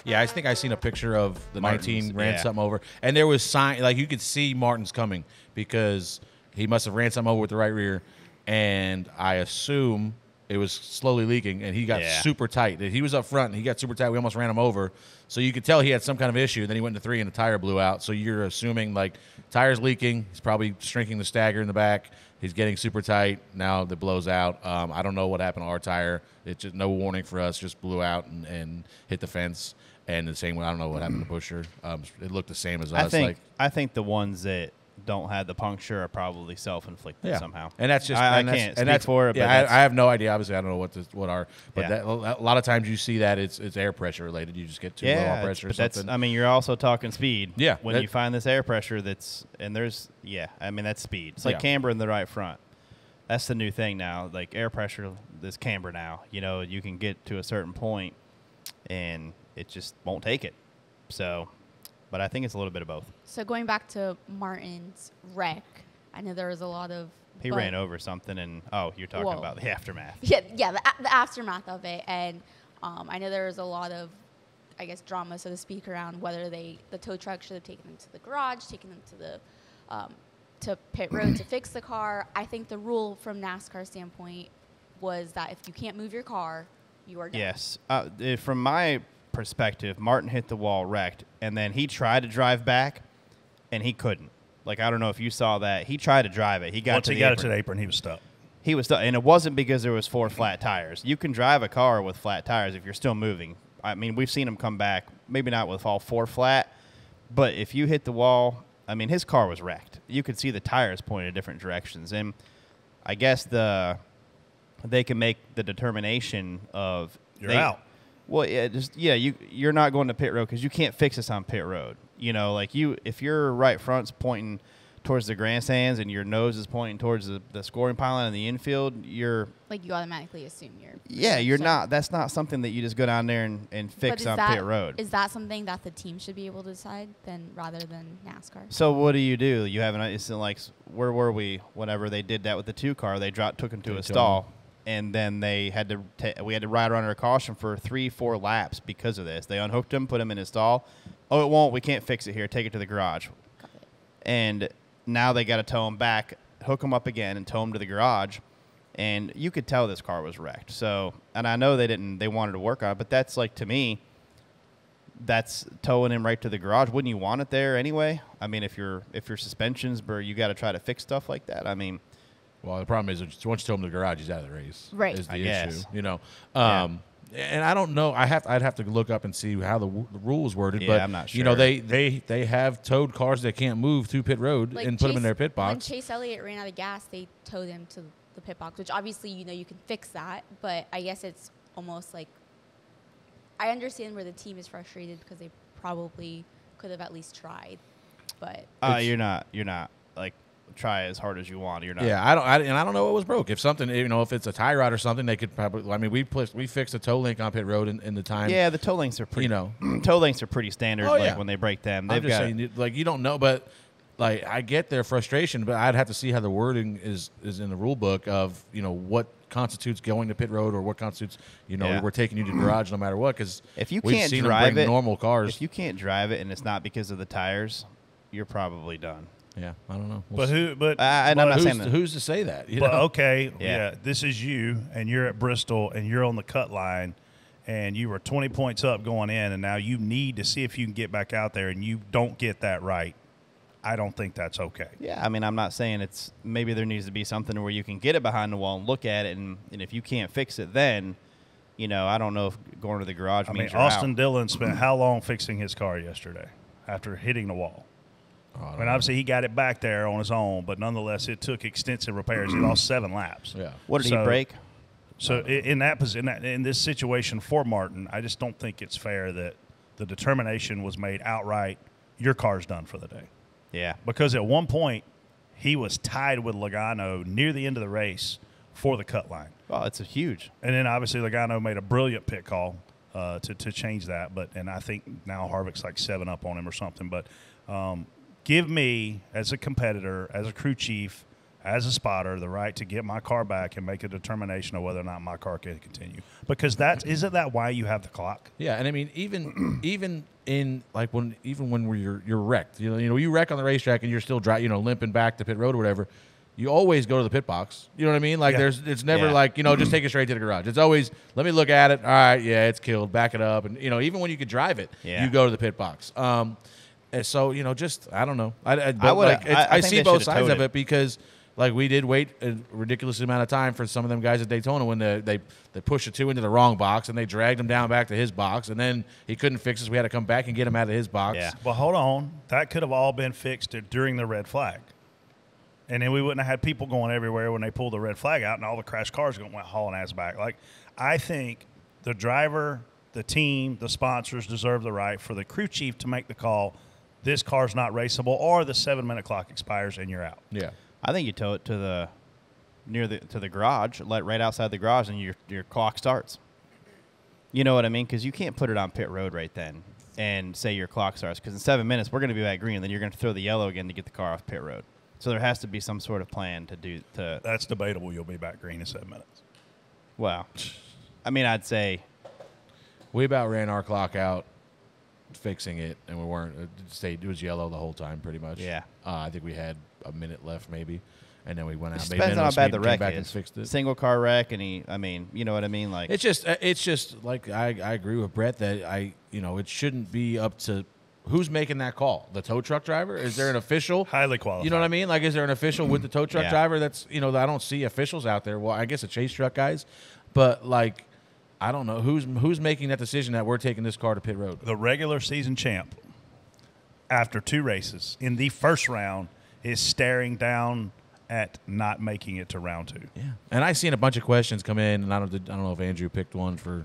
Yeah, I think I seen a picture of the Martin's, 19 ran yeah. something over, and there was sign like you could see Martin's coming because he must have ran something over with the right rear, and I assume it was slowly leaking, and he got super tight. He was up front, and he got super tight. We almost ran him over, so you could tell he had some kind of issue. Then he went to 3, and the tire blew out. So you're assuming like tire's leaking. He's probably shrinking the stagger in the back. He's getting super tight. Now that blows out. I don't know what happened to our tire. It just no warning for us. Just blew out and hit the fence. And the same way, I don't know what happened to Busher. It looked the same as us. I think the ones that don't have the puncture are probably self-inflicted somehow. And that's just I can't speak for it. Yeah, but I have no idea. Obviously, I don't know what are. But Yeah. a lot of times you see that it's air pressure related. You just get too low on pressure or but something. I mean, you're also talking speed. Yeah, When you find this air pressure that's that's speed. It's like camber in the right front. That's the new thing now. Like air pressure, this camber now. You know, you can get to a certain point, and it just won't take it. So, but I think it's a little bit of both. So going back to Martin's wreck, I know there was a lot of. He ran over something, and you're talking about the aftermath. Yeah, the aftermath of it, and I know there was a lot of, I guess, drama, so to speak, around whether the tow truck should have taken them to the garage, taken them to the to pit road to fix the car. I think the rule from NASCAR standpoint was that if you can't move your car, you are done. Yes, from my perspective, Martin hit the wall, wrecked, and then he tried to drive back, and he couldn't. Like, I don't know if you saw that. He tried to drive it. Once he got it to the apron, he was stuck. He was stuck, and it wasn't because there was 4 flat tires. You can drive a car with flat tires if you're still moving. I mean, we've seen him come back, maybe not with all 4 flat, but if you hit the wall, I mean, his car was wrecked. You could see the tires pointed in different directions, and I guess they can make the determination of You're out. Well, you're not going to pit road because you can't fix this on pit road. You know, like if your right front's pointing towards the grandstands and your nose is pointing towards the scoring pylon in the infield, you're like you automatically assume you're. Yeah, you're not. That's not something that you just go down there and fix on pit road. Is that something that the team should be able to decide then rather than NASCAR? So what do? You have it's like where were we? Whenever they did that with the 2 car, they took him to a stall. And then they had to we had to ride under a caution for 3-4 laps because of this. They unhooked him, put him in his stall. Oh, it won't. We can't fix it here. Take it to the garage. Got it. And now they got to tow him back, hook him up again, and tow him to the garage. And you could tell this car was wrecked. So, and I know they wanted to work on it, but that's like, to me, that's towing him right to the garage. Wouldn't you want it there anyway? I mean, if your suspension's, you got to try to fix stuff like that. I mean. Well, the problem is once you tow him to the garage, he's out of the race. Right. Is the I issue, guess. you know. And I don't know. I'd have to look up and see how the rule was worded. Yeah, but I'm not sure. You know, they have towed cars that can't move to pit road and put them in their pit box. When Chase Elliott ran out of gas, they towed him to the pit box, which obviously you can fix that. But I guess it's almost like I understand where the team is frustrated because they probably could have at least tried. But You're not like. Try as hard as you want. You're not. Yeah, I don't know what was broke. If something, if it's a tie rod or something, they could probably. I mean, we fixed a tow link on pit road in the time. Yeah, the tow links are pretty. Tow links are pretty standard. When they break them, I'm just saying, like you don't know, but like I get their frustration, but I'd have to see how the wording is in the rule book of what constitutes going to pit road or what constitutes we're taking you to the garage no matter what, because if you we've can't seen drive them bring it, normal cars. If you can't drive it and it's not because of the tires, you're probably done. Yeah, I don't know. I'm not saying that. Who's to say that? Okay, this is you, and you're at Bristol, and you're on the cut line, and you were 20 points up going in, and now you need to see if you can get back out there, and you don't get that right. I don't think that's okay. Yeah, I mean, I'm not saying maybe there needs to be something where you can get it behind the wall and look at it, and if you can't fix it then, I don't know if going to the garage means you're Austin out. Dillon spent how long fixing his car yesterday after hitting the wall? And obviously he got it back there on his own, but nonetheless it took extensive repairs. He lost 7 laps. Yeah. What did he break? So in this situation for Martin, I just don't think it's fair that the determination was made outright. Your car's done for the day. Yeah. Because at one point he was tied with Logano near the end of the race for the cut line. Well, it's huge. And then obviously Logano made a brilliant pit call to change that. And I think now Harvick's like 7 up on him or something. But give me, as a competitor, as a crew chief, as a spotter, the right to get my car back and make a determination of whether or not my car can continue. Because isn't that why you have the clock? Yeah, and I mean, even in like when you're wrecked, you know, you wreck on the racetrack and you're still limping back to pit road or whatever. You always go to the pit box. You know what I mean? Like it's never like, just take it straight to the garage. It's always, let me look at it. All right, yeah, it's killed. Back it up. And, even when you could drive it, you go to the pit box. And so, just, I don't know. I see both sides of it because, like, we did wait a ridiculous amount of time for some of them guys at Daytona when they pushed the 2 into the wrong box and they dragged him down back to his box. And then he couldn't fix us. We had to come back and get him out of his box. Yeah. Well, hold on. That could have all been fixed during the red flag. And then we wouldn't have had people going everywhere when they pulled the red flag out and all the crashed cars went hauling ass back. Like, I think the driver, the team, the sponsors deserve the right for the crew chief to make the call, this car's not raceable, or the 7-minute clock expires and you're out. Yeah. I think you tow it to the garage, right outside the garage, and your clock starts. You know what I mean? Because you can't put it on pit road right then and say your clock starts. Because in 7 minutes, we're going to be back green, and then you're going to throw the yellow again to get the car off pit road. So there has to be some sort of plan to do to. That's debatable. You'll be back green in 7 minutes. Well, I mean, I'd say we about ran our clock out fixing it, and we weren't. It was yellow the whole time, pretty much. Yeah. I think we had a minute left, maybe, and then we went out. It depends on how bad the wreck back is. And fixed it. Single car wreck, and you know what I mean. Like it's just like I agree with Brett that it shouldn't be up to. Who's making that call? The tow truck driver? Is there an official? Highly qualified. You know what I mean? Like, is there an official with the tow truck Yeah. driver? That's, I don't see officials out there. Well, I guess the chase truck guys. But, like, I don't know. Who's making that decision that we're taking this car to pit road? The regular season champ, after 2 races, in the first round, is staring down at not making it to round 2. Yeah. And I seen a bunch of questions come in, and I don't know if Andrew picked one for.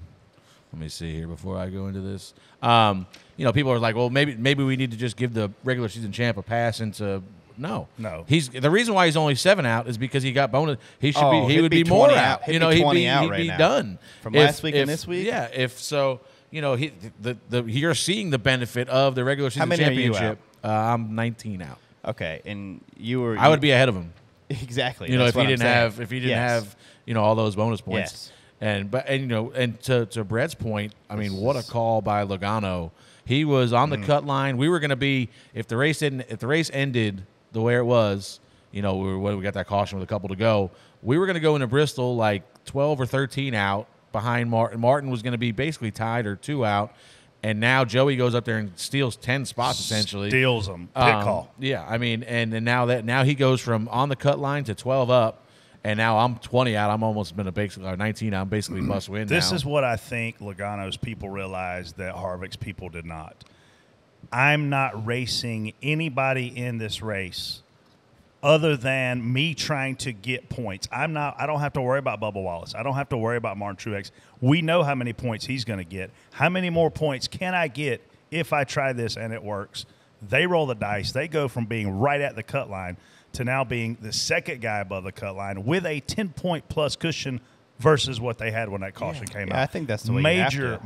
Let me see here before I go into this. People are like, well, maybe we need to just give the regular season champ a pass into. No. He's the reason why he's only 7 out is because he got bonus. He would be more out. He'd be done from last week and this week. Yeah. If so, you're seeing the benefit of the regular season many are you championship. I'm 19 out. Okay, and you were. I would be ahead of him. Exactly. If he didn't have all those bonus points. Yes. And to Brett's point, I mean, what a call by Logano. He was on the cut line. We were going to be if the race ended the way it was. We got that caution with a couple to go. We were going to go into Bristol like 12 or 13 out behind Martin. Martin was going to be basically tied or 2 out. And now Joey goes up there and steals 10 spots essentially. Steals them. Pit call. Yeah, I mean, and now he goes from on the cut line to 12 up. And now I'm 20 out. I'm almost been 19 out. I'm basically must win. This is what I think Logano's people realized that Harvick's people did not. I'm not racing anybody in this race other than me trying to get points. I don't have to worry about Bubba Wallace. I don't have to worry about Martin Truex. We know how many points he's going to get. How many more points can I get if I try this and it works? They roll the dice. They go from being right at the cut line to now being the second guy above the cut line with a 10-point plus cushion versus what they had when that caution came out. I think that's the way major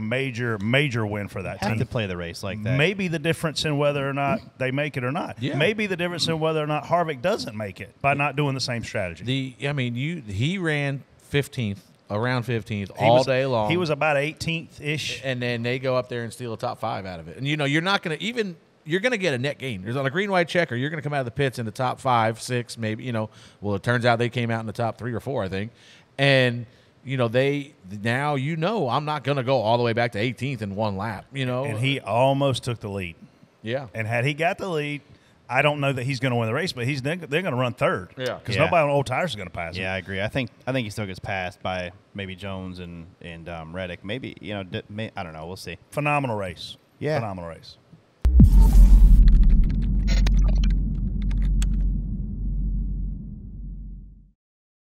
win for that team. Have to play the race like that. Maybe the difference in whether or not they make it or not. Yeah. Maybe the difference in whether or not Harvick doesn't make it by not doing the same strategy. He ran 15th, around 15th all day long. He was about 18th-ish. And then they go up there and steal a top 5 out of it. And, you're not going to even – you're going to get a net gain. There's on a green-white checker. You're going to come out of the pits in the top 5, 6, maybe. Well, it turns out they came out in the top 3 or 4, I think. And – I'm not going to go all the way back to 18th in one lap, And he almost took the lead. Yeah. And had he got the lead, I don't know that he's going to win the race, but they're going to run third. Yeah. Because nobody on old tires is going to pass him. Yeah, I agree. I think he still gets passed by maybe Jones and Reddick. Maybe, I don't know. We'll see. Phenomenal race. Yeah. Phenomenal race.